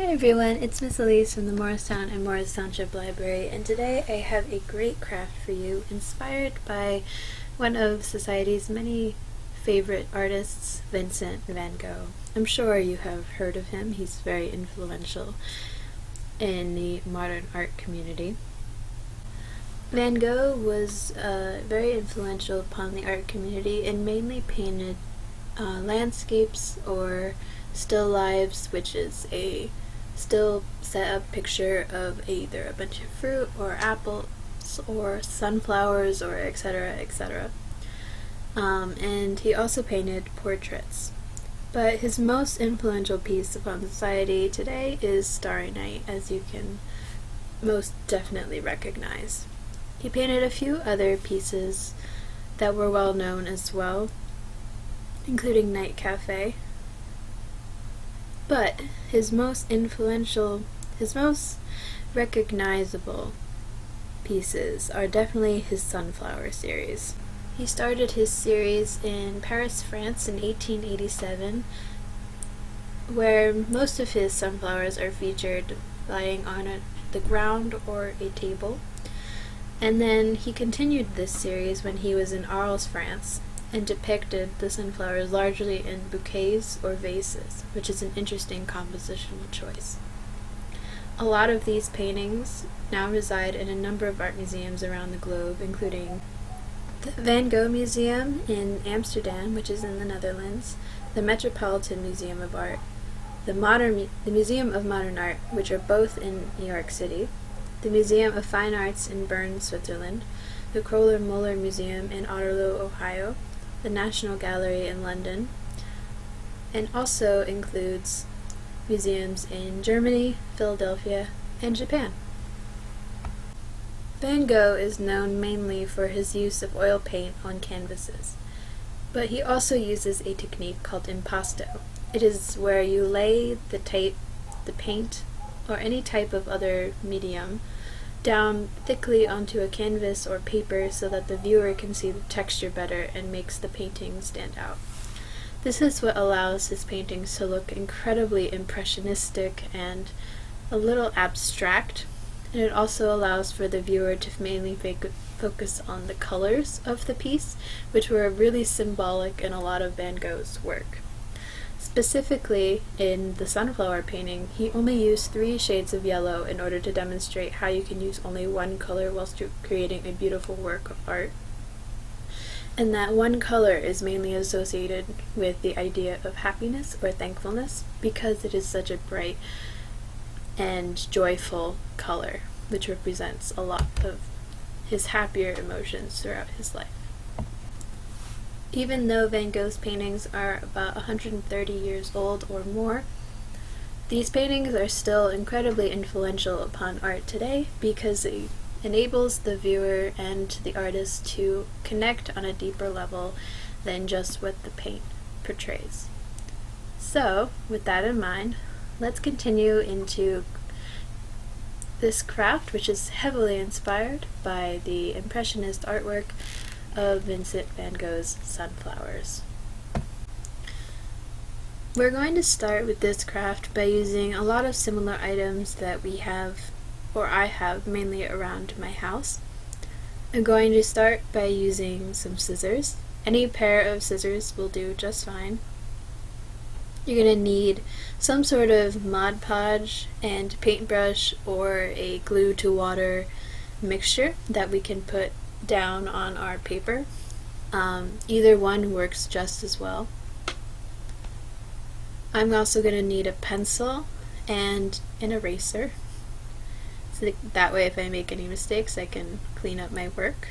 Hi everyone, it's Miss Elise from the Morristown and Township Library, and today I have a great craft for you inspired by one of society's many favorite artists, Vincent van Gogh. I'm sure you have heard of him. He's very influential in the modern art community. Van Gogh was very influential upon the art community and mainly painted landscapes or still lives, which is a still set up picture of either a bunch of fruit or apples or sunflowers or etc. etc. And he also painted portraits. But his most influential piece upon society today is Starry Night, as you can most definitely recognize. He painted a few other pieces that were well known as well, including Night Cafe. But his most influential, his most recognizable pieces are definitely his Sunflower series. He started his series in Paris, France in 1887, where most of his sunflowers are featured lying on the ground or a table. And then he continued this series when he was in Arles, France, and depicted the sunflowers largely in bouquets or vases, which is an interesting compositional choice. A lot of these paintings now reside in a number of art museums around the globe, including the Van Gogh Museum in Amsterdam, which is in the Netherlands, the Metropolitan Museum of Art, the Museum of Modern Art, which are both in New York City, the Museum of Fine Arts in Bern, Switzerland, the Kroller-Muller Museum in Otterlo, Ohio, the National Gallery in London, and also includes museums in Germany, Philadelphia, and Japan. Van Gogh is known mainly for his use of oil paint on canvases, but he also uses a technique called impasto. It is where you lay the paint, or any type of other medium, down thickly onto a canvas or paper so that the viewer can see the texture better and makes the painting stand out. This is what allows his paintings to look incredibly impressionistic and a little abstract, and it also allows for the viewer to mainly focus on the colors of the piece, which were really symbolic in a lot of Van Gogh's work. Specifically, in the sunflower painting, he only used 3 shades of yellow in order to demonstrate how you can use only one color whilst creating a beautiful work of art. And that one color is mainly associated with the idea of happiness or thankfulness because it is such a bright and joyful color, which represents a lot of his happier emotions throughout his life. Even though Van Gogh's paintings are about 130 years old or more, these paintings are still incredibly influential upon art today because it enables the viewer and the artist to connect on a deeper level than just what the paint portrays. So, with that in mind, let's continue into this craft, which is heavily inspired by the Impressionist artwork of Vincent van Gogh's Sunflowers. We're going to start with this craft by using a lot of similar items that we have, or I have, mainly around my house. I'm going to start by using some scissors. Any pair of scissors will do just fine. You're going to need some sort of Mod Podge and paintbrush or a glue to water mixture that we can put down on our paper. Either one works just as well. I'm also going to need a pencil and an eraser, so that way if I make any mistakes I can clean up my work.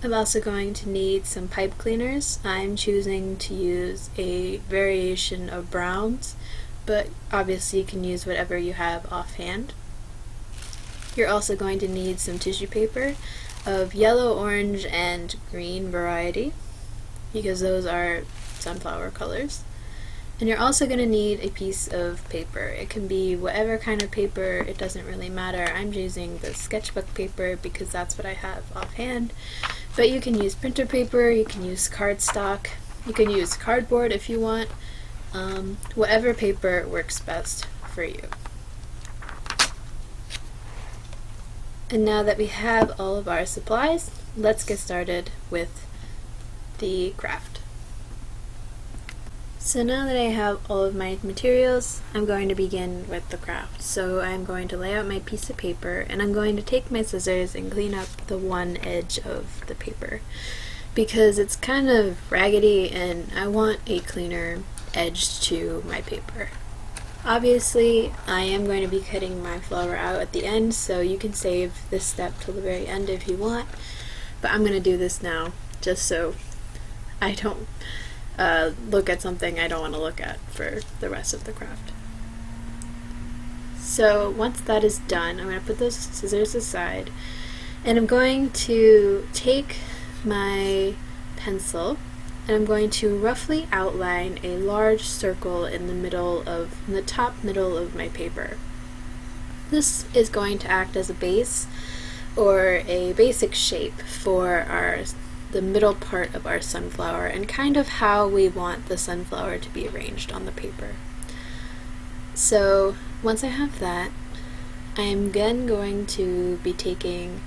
I'm also going to need some pipe cleaners. I'm choosing to use a variation of browns, but obviously you can use whatever you have offhand. You're also going to need some tissue paper of yellow, orange, and green variety, because those are sunflower colors. And you're also going to need a piece of paper. It can be whatever kind of paper, it doesn't really matter. I'm using the sketchbook paper because that's what I have offhand. But you can use printer paper, you can use cardstock, you can use cardboard if you want. whatever paper works best for you. And now that we have all of our supplies, let's get started with the craft. So now that I have all of my materials, I'm going to begin with the craft. So I'm going to lay out my piece of paper, and I'm going to take my scissors and clean up the one edge of the paper because it's kind of raggedy and I want a cleaner edge to my paper. Obviously, I am going to be cutting my flower out at the end, so you can save this step till the very end if you want, but I'm going to do this now just so I don't look at something I don't want to look at for the rest of the craft. So once that is done, I'm going to put those scissors aside, and I'm going to take my pencil and I'm going to roughly outline a large circle in the top middle of my paper. This is going to act as a base or a basic shape for the middle part of our sunflower and kind of how we want the sunflower to be arranged on the paper. So once I have that, I am then going to be taking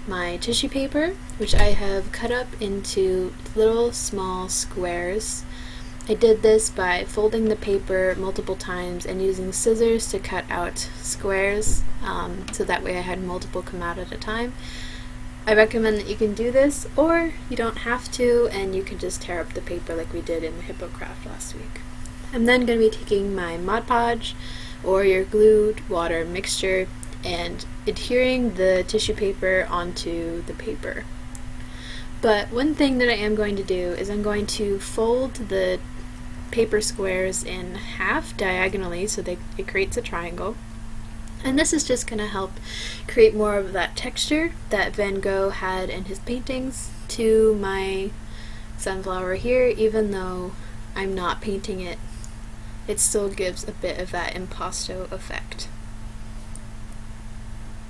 my tissue paper, which I have cut up into little small squares. I did this by folding the paper multiple times and using scissors to cut out squares, so that way I had multiple come out at a time. I recommend that you can do this, or you don't have to, and you can just tear up the paper like we did in the hippo craft last week. I'm then going to be taking my Mod Podge, or your glued water mixture, and adhering the tissue paper onto the paper. But one thing that I am going to do is I'm going to fold the paper squares in half diagonally so it creates a triangle. And this is just going to help create more of that texture that Van Gogh had in his paintings to my sunflower here. Even though I'm not painting it, it still gives a bit of that impasto effect.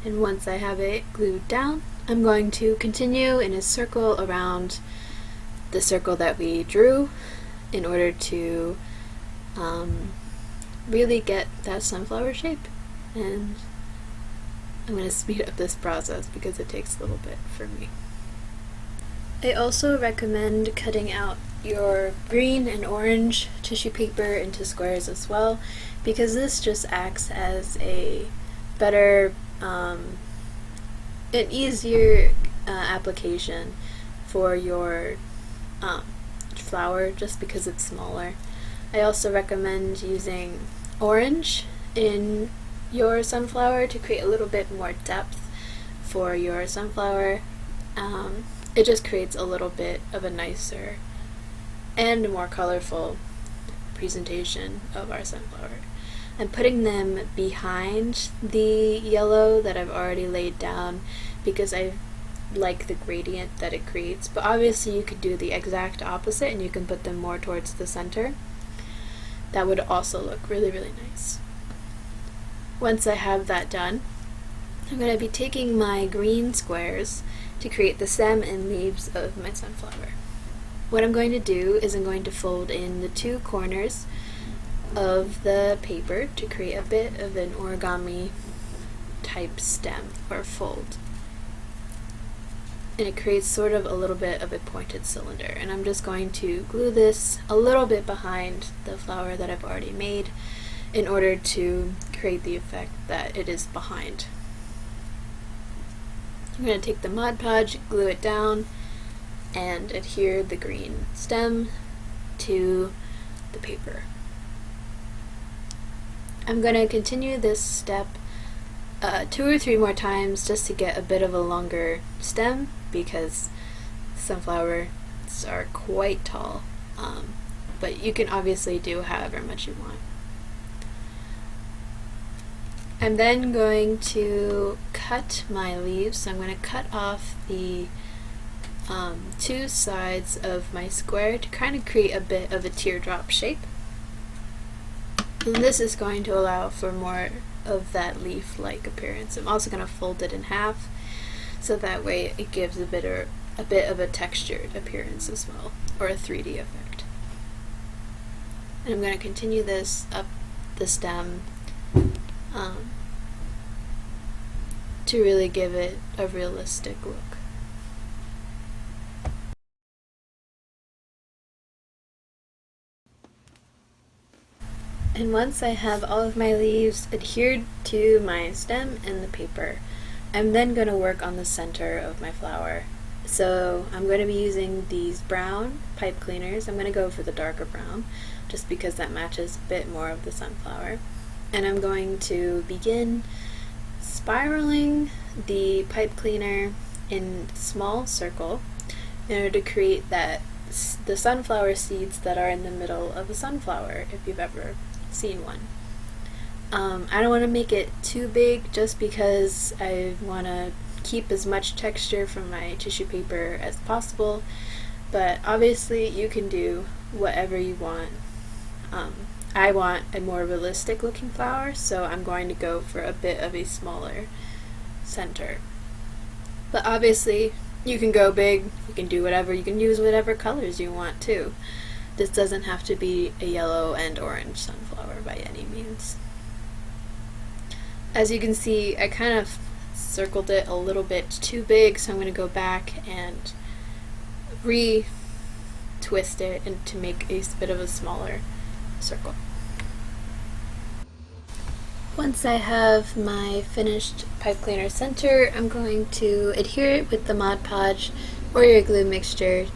And once I have it glued down, I'm going to continue in a circle around the circle that we drew in order to really get that sunflower shape. And I'm going to speed up this process because it takes a little bit for me. I also recommend cutting out your green and orange tissue paper into squares as well, because this just acts as a better, an easier application for your flower just because it's smaller. I also recommend using orange in your sunflower to create a little bit more depth for your sunflower. It just creates a little bit of a nicer and more colorful presentation of our sunflower. I'm putting them behind the yellow that I've already laid down because I like the gradient that it creates, but obviously you could do the exact opposite and you can put them more towards the center. That would also look really, really nice. Once I have that done, I'm going to be taking my green squares to create the stem and leaves of my sunflower. What I'm going to do is I'm going to fold in the two corners of the paper to create a bit of an origami type stem or fold. And it creates sort of a little bit of a pointed cylinder. And I'm just going to glue this a little bit behind the flower that I've already made in order to create the effect that it is behind. I'm going to take the Mod Podge, glue it down, and adhere the green stem to the paper. I'm going to continue this step 2 or 3 more times just to get a bit of a longer stem because sunflowers are quite tall, but you can obviously do however much you want. I'm then going to cut my leaves, so I'm going to cut off the 2 sides of my square to kind of create a bit of a teardrop shape. And this is going to allow for more of that leaf-like appearance. I'm also going to fold it in half so that way it gives a bit of a textured appearance as well, or a 3D effect. And I'm going to continue this up the stem to really give it a realistic look. And once I have all of my leaves adhered to my stem and the paper, I'm then going to work on the center of my flower. So I'm going to be using these brown pipe cleaners. I'm going to go for the darker brown just because that matches a bit more of the sunflower. And I'm going to begin spiraling the pipe cleaner in a small circle in order to create the sunflower seeds that are in the middle of a sunflower, if you've ever seen one. I don't want to make it too big just because I want to keep as much texture from my tissue paper as possible, but obviously you can do whatever you want. I want a more realistic looking flower, so I'm going to go for a bit of a smaller center. But obviously you can go big, you can do whatever, you can use whatever colors you want too. This doesn't have to be a yellow and orange sunflower by any means. As you can see, I kind of circled it a little bit too big, so I'm going to go back and re-twist it and to make a bit of a smaller circle. Once I have my finished pipe cleaner center, I'm going to adhere it with the Mod Podge or your glue mixture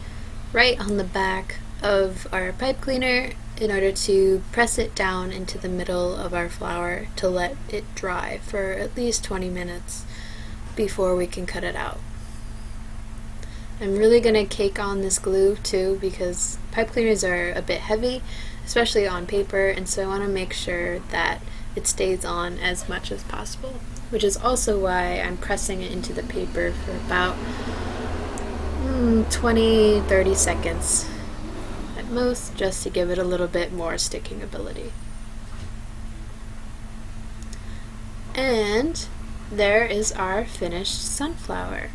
right on the back of our pipe cleaner in order to press it down into the middle of our flower to let it dry for at least 20 minutes before we can cut it out. I'm really going to cake on this glue too because pipe cleaners are a bit heavy, especially on paper, and so I want to make sure that it stays on as much as possible, which is also why I'm pressing it into the paper for about 20-30 seconds at most, just to give it a little bit more sticking ability. And there is our finished sunflower.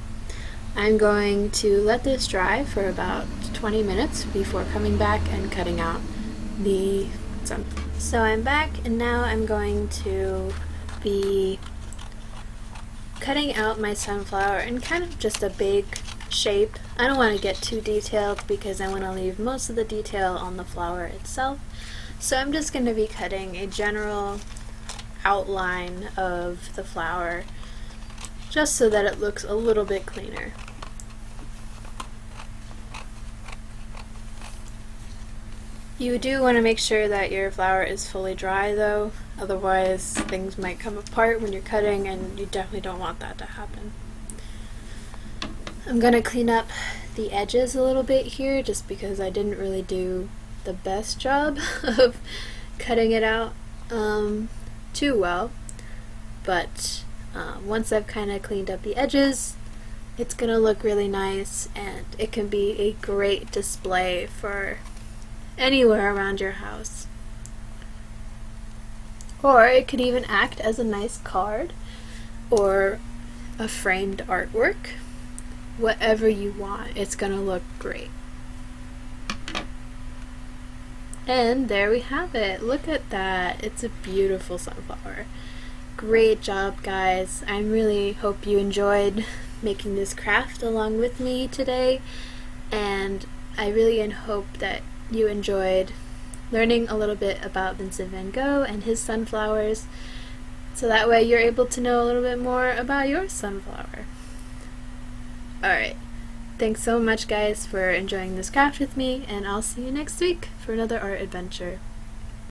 I'm going to let this dry for about 20 minutes before coming back and cutting out the sunflower. So I'm back, and now I'm going to be cutting out my sunflower in kind of just a big shape. I don't want to get too detailed because I want to leave most of the detail on the flower itself. So I'm just going to be cutting a general outline of the flower just so that it looks a little bit cleaner. You do want to make sure that your flower is fully dry though, otherwise things might come apart when you're cutting, and you definitely don't want that to happen. I'm going to clean up the edges a little bit here just because I didn't really do the best job of cutting it out too well, but once I've kind of cleaned up the edges, it's going to look really nice, and it can be a great display for anywhere around your house. Or it could even act as a nice card or a framed artwork. Whatever you want, it's gonna look great. And there we have it. Look at that. It's a beautiful sunflower. Great job, guys. I really hope you enjoyed making this craft along with me today, and I really hope that you enjoyed learning a little bit about Vincent van Gogh and his sunflowers, so that way you're able to know a little bit more about your sunflower. Alright, thanks so much guys for enjoying this craft with me, and I'll see you next week for another art adventure.